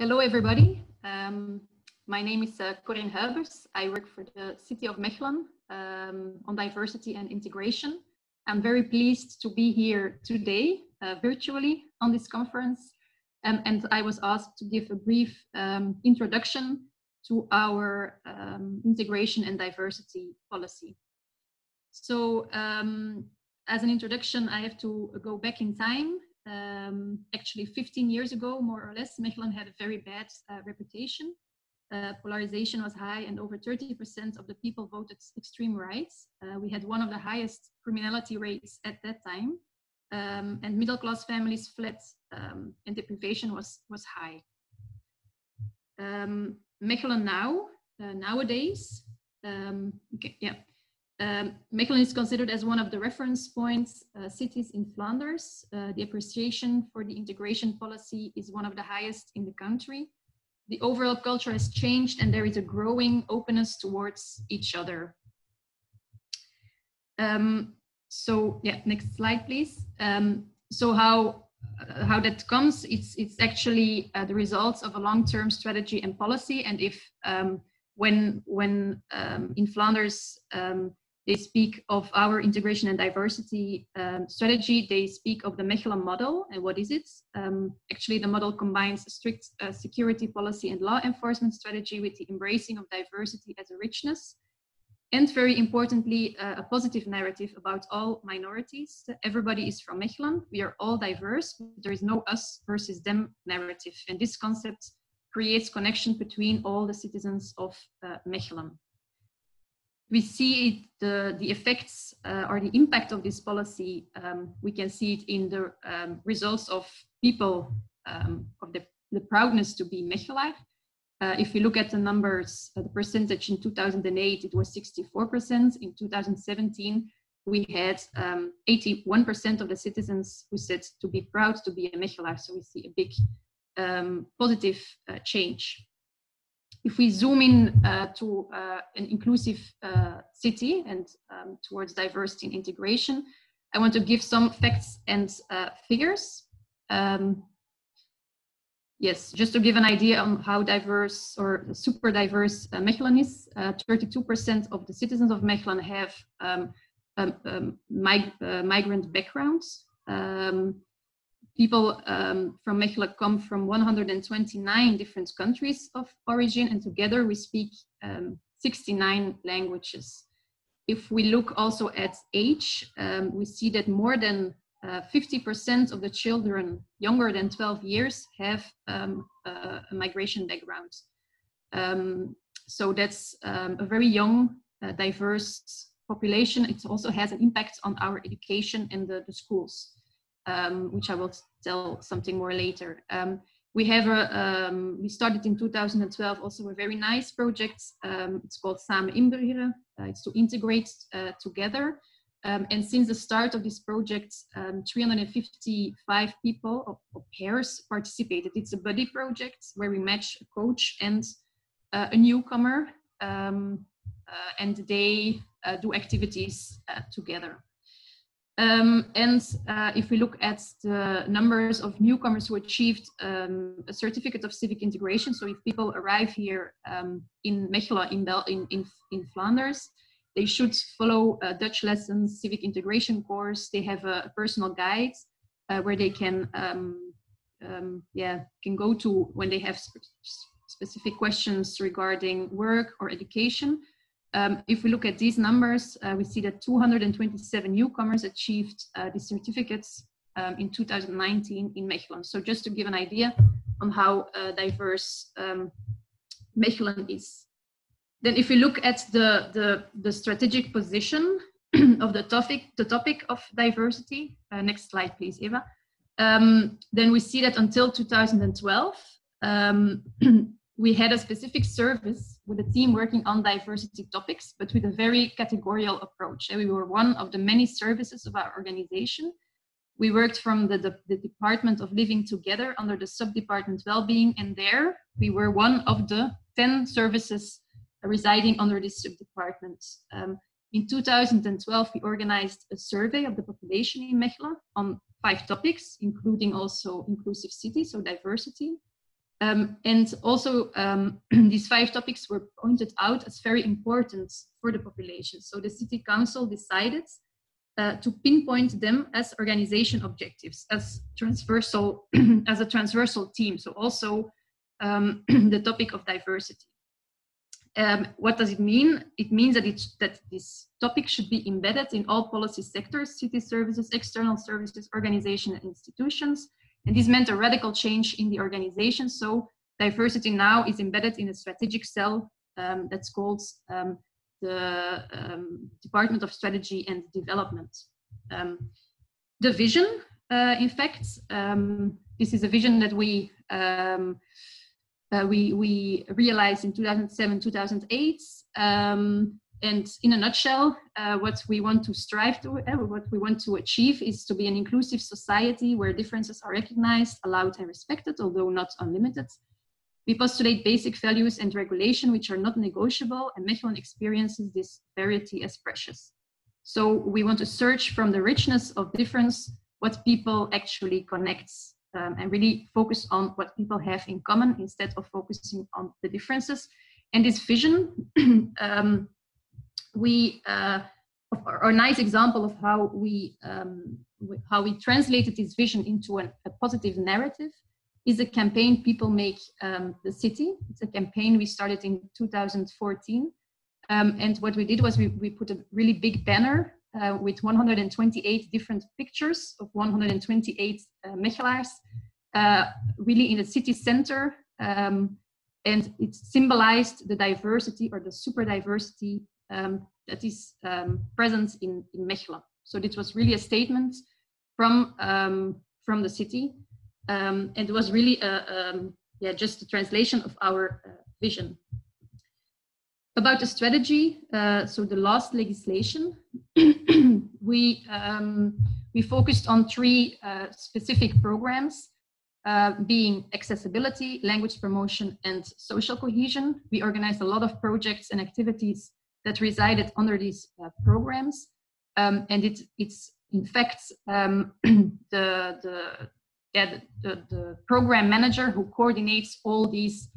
Hello, everybody. My name is Corinne Huibers. I work for the City of Mechelen on diversity and integration. I'm very pleased to be here today virtually on this conference. And I was asked to give a brief introduction to our integration and diversity policy. So as an introduction, I have to go back in time. Actually 15 years ago, more or less, Mechelen had a very bad reputation. Polarization was high and over 30% of the people voted extreme right. We had one of the highest criminality rates at that time. And middle-class families fled and deprivation was high. Mechelen nowadays, Mechelen is considered as one of the reference points cities in Flanders. The appreciation for the integration policy is one of the highest in the country. The overall culture has changed and there is a growing openness towards each other. Next slide, please. So how that comes, it's actually the results of a long-term strategy and policy. And if when in Flanders, they speak of our integration and diversity strategy, they speak of the Mechelen model. And what is it? Actually, the model combines a strict security policy and law enforcement strategy with the embracing of diversity as a richness. And very importantly, a positive narrative about all minorities. Everybody is from Mechelen. We are all diverse. But there is no us versus them narrative. And this concept creates connection between all the citizens of Mechelen. We see the effects or the impact of this policy. We can see it in the results of people, of the proudness to be Mechelaar. If we look at the numbers, the percentage in 2008, it was 64%. In 2017, we had 81% of the citizens who said to be proud to be a Mechelaar. So we see a big positive change. If we zoom in to an inclusive city and towards diversity and integration, I want to give some facts and figures. Yes, just to give an idea on how diverse or super diverse Mechelen is, 32% of the citizens of Mechelen have migrant backgrounds. People from Mechelen come from 129 different countries of origin, and together we speak 69 languages. If we look also at age, we see that more than 50% of the children younger than 12 years have a migration background. So that's a very young, diverse population. It also has an impact on our education and the schools. Which I will tell something more later. We started in 2012 also a very nice project. It's called Samen Inburgeren. It's to integrate together. And since the start of this project, 355 people or pairs participated. It's a buddy project where we match a coach and a newcomer, and they do activities together. If we look at the numbers of newcomers who achieved a certificate of civic integration, so if people arrive here in Mechelen, in Flanders, they should follow Dutch lessons, civic integration course. They have a personal guide where they can go to when they have specific questions regarding work or education. If we look at these numbers, we see that 227 newcomers achieved these certificates in 2019 in Mechelen. So just to give an idea on how diverse Mechelen is. Then if we look at the strategic position of the topic of diversity, next slide please, Eva. Then we see that until 2012, we had a specific service with a team working on diversity topics, but with a very categorical approach. And we were one of the many services of our organization. We worked from the Department of Living Together under the sub-department Wellbeing, and there we were one of the 10 services residing under this sub-department. In 2012, we organized a survey of the population in Mechelen on 5 topics, including also inclusive city, so diversity. And also these 5 topics were pointed out as very important for the population. So the city council decided to pinpoint them as organization objectives, as transversal, as a transversal theme. So also the topic of diversity. What does it mean? It means that this topic should be embedded in all policy sectors, city services, external services, organizations, and institutions. And this meant a radical change in the organization. So diversity now is embedded in a strategic cell that's called the Department of Strategy and Development. The vision, in fact, this is a vision that we realized in 2007, 2008. And in a nutshell, what we want to strive to, what we want to achieve is to be an inclusive society where differences are recognized, allowed, and respected, although not unlimited. We postulate basic values and regulation which are not negotiable, and Mechelen experiences this variety as precious. So we want to search from the richness of difference what people actually connects, and really focus on what people have in common instead of focusing on the differences. And this vision, a nice example of how we translated this vision into a positive narrative is a campaign People Make the City. It's a campaign we started in 2014. And what we did was we put a really big banner with 128 different pictures of 128 Mechelaars, really in the city center. And it symbolized the diversity or the super diversity that is present in Mechelen. So this was really a statement from the city. And it was really just a translation of our vision. About the strategy, so the last legislation, we focused on 3 specific programs, being accessibility, language promotion, and social cohesion. We organized a lot of projects and activities that resided under these programs, and it's in fact the program manager who coordinates all these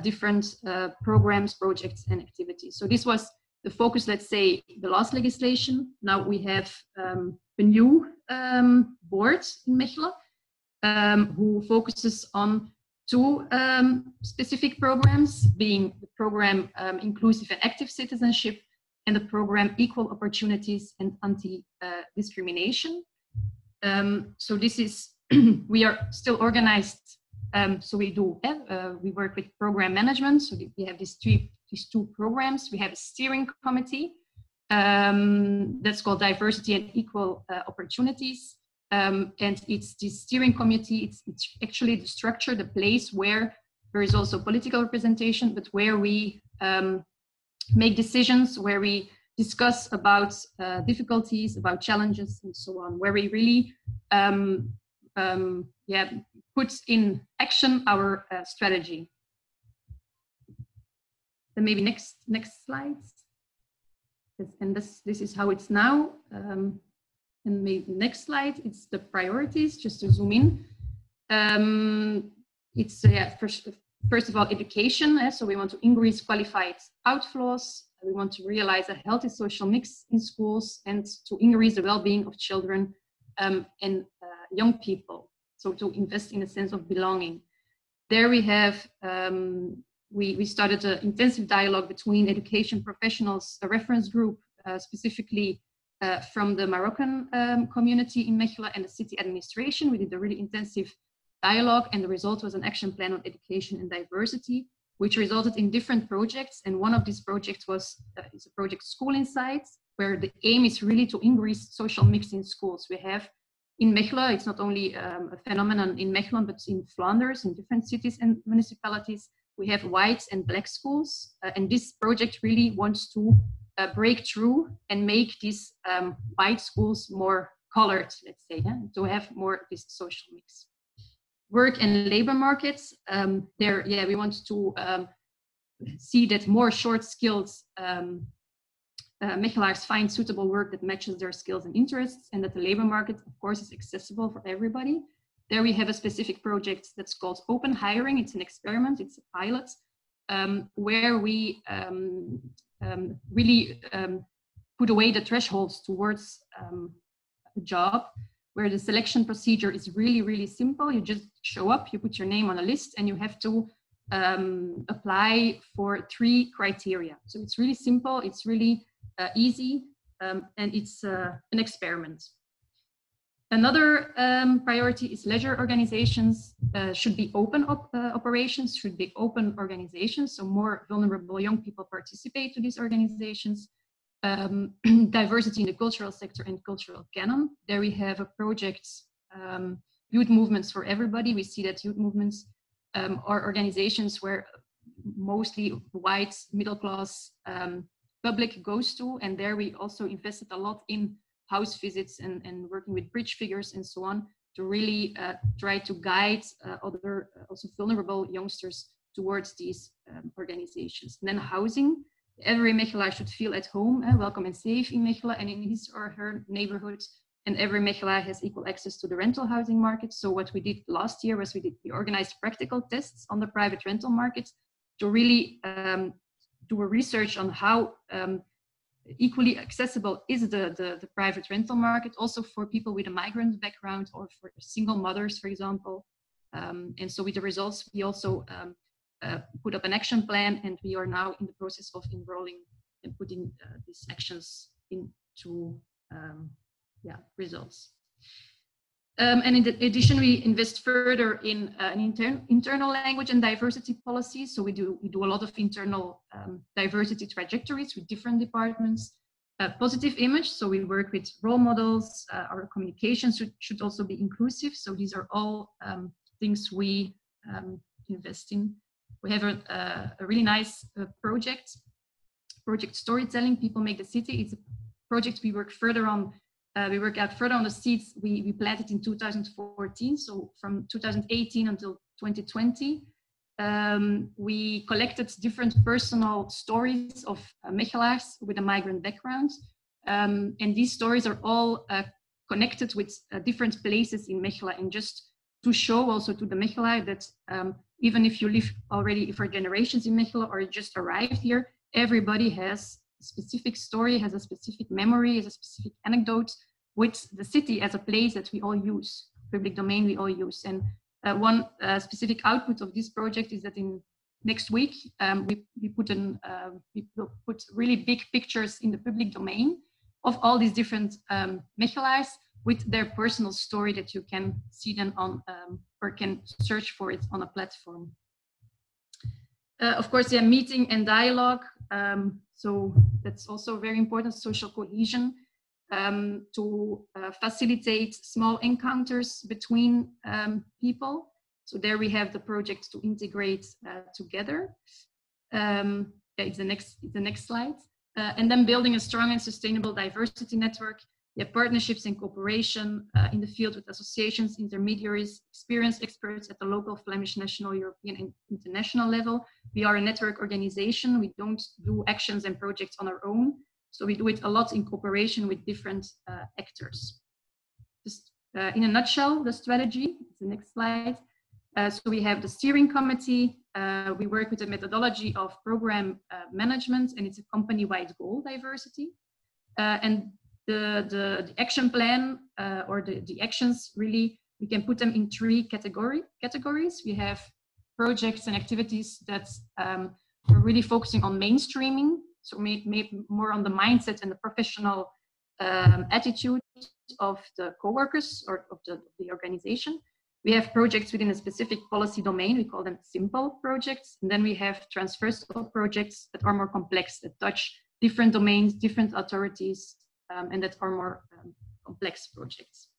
different programs, projects, and activities. So this was the focus, let's say, the last legislation. Now we have a new board in Mechelen who focuses on 2 specific programs, being the program Inclusive and Active Citizenship and the program Equal Opportunities and Anti-Discrimination. So this is, we are still organized. So we work with program management. So we have these 2 programs. We have a steering committee that's called Diversity and Equal Opportunities. And it's this steering committee. It's actually the structure, the place where there is also political representation, but where we make decisions, where we discuss about difficulties, about challenges, and so on, where we really put in action our strategy. Then maybe next slides. Yes, and this is how it's now. And maybe next slide, it's the priorities, just to zoom in. It's first of all, education. So we want to increase qualified outflows. We want to realize a healthy social mix in schools and to increase the well-being of children and young people. So to invest in a sense of belonging. There we have, we started an intensive dialogue between education professionals, a reference group specifically from the Moroccan community in Mechelen and the city administration. We did a really intensive dialogue, and the result was an action plan on education and diversity, which resulted in different projects. And one of these projects is a project School Insights, where the aim is really to increase social mix in schools. We have in Mechelen, it's not only a phenomenon in Mechelen, but in Flanders, in different cities and municipalities, we have white and black schools. And this project really wants to break through and make these white schools more colored, let's say, to have more this social mix. Work and labor markets, we want to see that more short-skilled Mechelaars find suitable work that matches their skills and interests, and that the labor market, of course, is accessible for everybody. There we have a specific project that's called Open Hiring. It's an experiment, it's a pilot, where we really put away the thresholds towards a job, where the selection procedure is really, really simple. You just show up, you put your name on a list, and you have to apply for 3 criteria. So it's really simple, it's really easy, and it's an experiment. Another priority is leisure organizations should be open operations, should be open organizations, so more vulnerable young people participate to these organizations. Diversity in the cultural sector and cultural canon. There we have a project, youth movements for everybody. We see that youth movements are organizations where mostly white middle class public goes to, and there we also invested a lot in house visits and working with bridge figures and so on to really try to guide other also vulnerable youngsters towards these organizations. And then housing. Every Mechelaar should feel at home, welcome and safe in Mechelen and in his or her neighborhood. And every Mechelaar has equal access to the rental housing market. So what we did last year was we organized practical tests on the private rental market to really do a research on how equally accessible is the private rental market, also for people with a migrant background or for single mothers, for example. And so with the results, we also put up an action plan, and we are now in the process of enrolling and putting these actions into results. And in addition, we invest further in an internal language and diversity policy. So we do a lot of internal diversity trajectories with different departments. Positive image, so we work with role models. Our communications should also be inclusive. So these are all things we invest in. We have a really nice project Storytelling, People Make the City. It's a project we work further on. We work out further on the seeds we planted in 2014. So from 2018 until 2020, we collected different personal stories of Mechelaars with a migrant background. And these stories are all connected with different places in Mechelen, and just to show also to the Mechelaar that even if you live already for generations in Mechelen or just arrived here, everybody has a specific story, has a specific memory, has a specific anecdote with the city as a place that we all use, public domain we all use. And one specific output of this project is that in next week, we will put really big pictures in the public domain of all these different Mechelaars with their personal story that you can see them on or can search for it on a platform. Of course, yeah, meeting and dialogue. So that's also very important, social cohesion, to facilitate small encounters between people. So there we have the project to integrate together. It's the next slide. And then building a strong and sustainable diversity network. Partnerships and cooperation in the field with associations, intermediaries, experienced experts at the local, Flemish, national, European, and international level. We are a network organization. We don't do actions and projects on our own. So we do it a lot in cooperation with different actors. Just in a nutshell, the strategy, the next slide. So we have the steering committee. We work with the methodology of program management, and it's a company-wide goal diversity. And the action plan or the actions, really, we can put them in 3 categories. We have projects and activities that are really focusing on mainstreaming, so maybe more on the mindset and the professional attitude of the co-workers or of the organization. We have projects within a specific policy domain. We call them simple projects. And then we have transversal projects that are more complex, that touch different domains, different authorities, and that are more complex projects.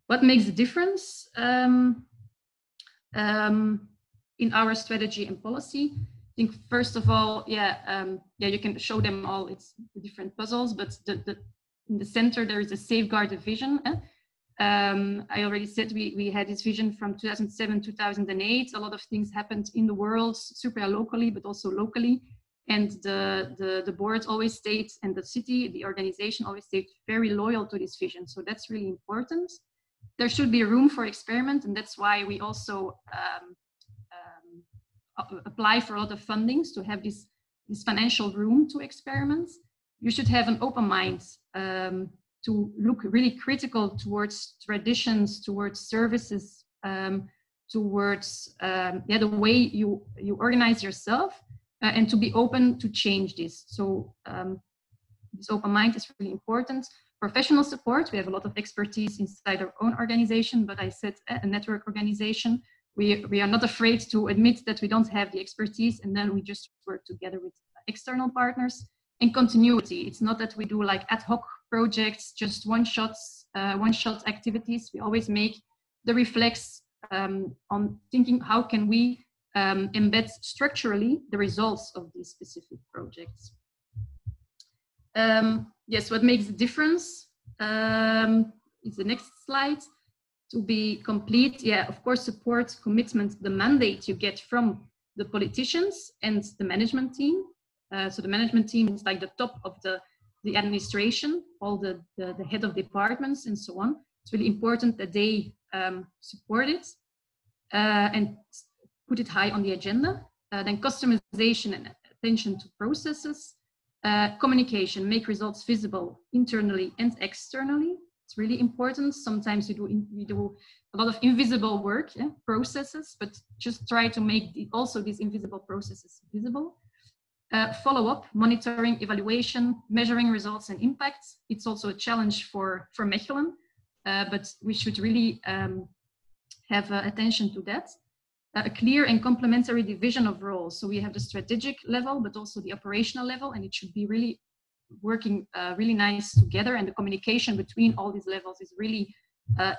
What makes the difference in our strategy and policy? I think first of all, you can show them all. It's the different puzzles, but in the center there is a safeguard vision. I already said we had this vision from 2007, 2008. A lot of things happened in the world, super locally, but also locally. And the board always stayed, and the city, the organization always stayed very loyal to this vision. So that's really important. there should be room for experiment, and that's why we also apply for a lot of fundings to have this financial room to experiment. You should have an open mind to look really critical towards traditions, towards services, towards the way you organize yourself, and to be open to change this. So this open mind is really important. Professional support, we have a lot of expertise inside our own organization, but I said a network organization. We are not afraid to admit that we don't have the expertise, and then we just work together with external partners. And continuity, it's not that we do like ad hoc projects, just one-shot activities. We always make the reflex on thinking how can we embed structurally the results of these specific projects. Yes, what makes the difference is the next slide. To be complete, yeah, of course, support, commitment, the mandate you get from the politicians and the management team. So the management team is like the top of the administration, all the head of departments and so on. It's really important that they support it and put it high on the agenda. Then customization and attention to processes. Communication, make results visible internally and externally. It's really important. Sometimes we do a lot of invisible work, processes, but just try to make also these invisible processes visible. Follow-up, monitoring, evaluation, measuring results and impacts. It's also a challenge for Mechelen, but we should really have attention to that. A clear and complementary division of roles. So we have the strategic level, but also the operational level, and it should be really working really nice together. And the communication between all these levels is really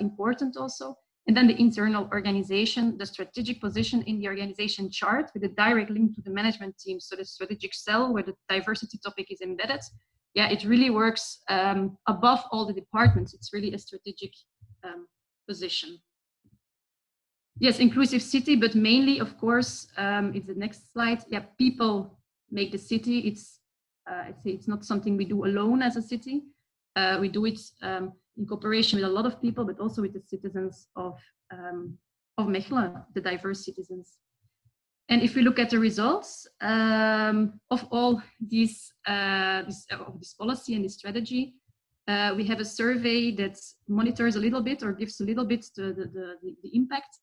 important also. And then the internal organization, the strategic position in the organization chart with a direct link to the management team. So the strategic cell where the diversity topic is embedded. Yeah, it really works above all the departments. It's really a strategic position. Yes, inclusive city, but mainly, of course, it's the next slide. Yeah, people make the city. It's I'd say it's not something we do alone as a city. We do it in cooperation with a lot of people, but also with the citizens of Mechelen, the diverse citizens. And if we look at the results of all these, of this policy and this strategy, we have a survey that monitors a little bit or gives a little bit the impact.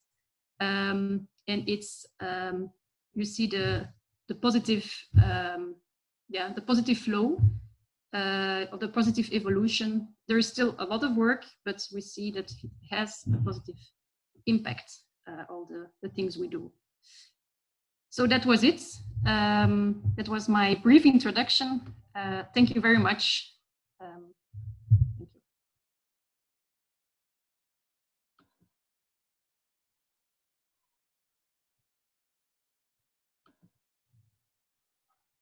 And it's you see the positive the positive flow of the positive evolution. There is still a lot of work, but we see that it has a positive impact, all the things we do. So that was it. That was my brief introduction. Thank you very much.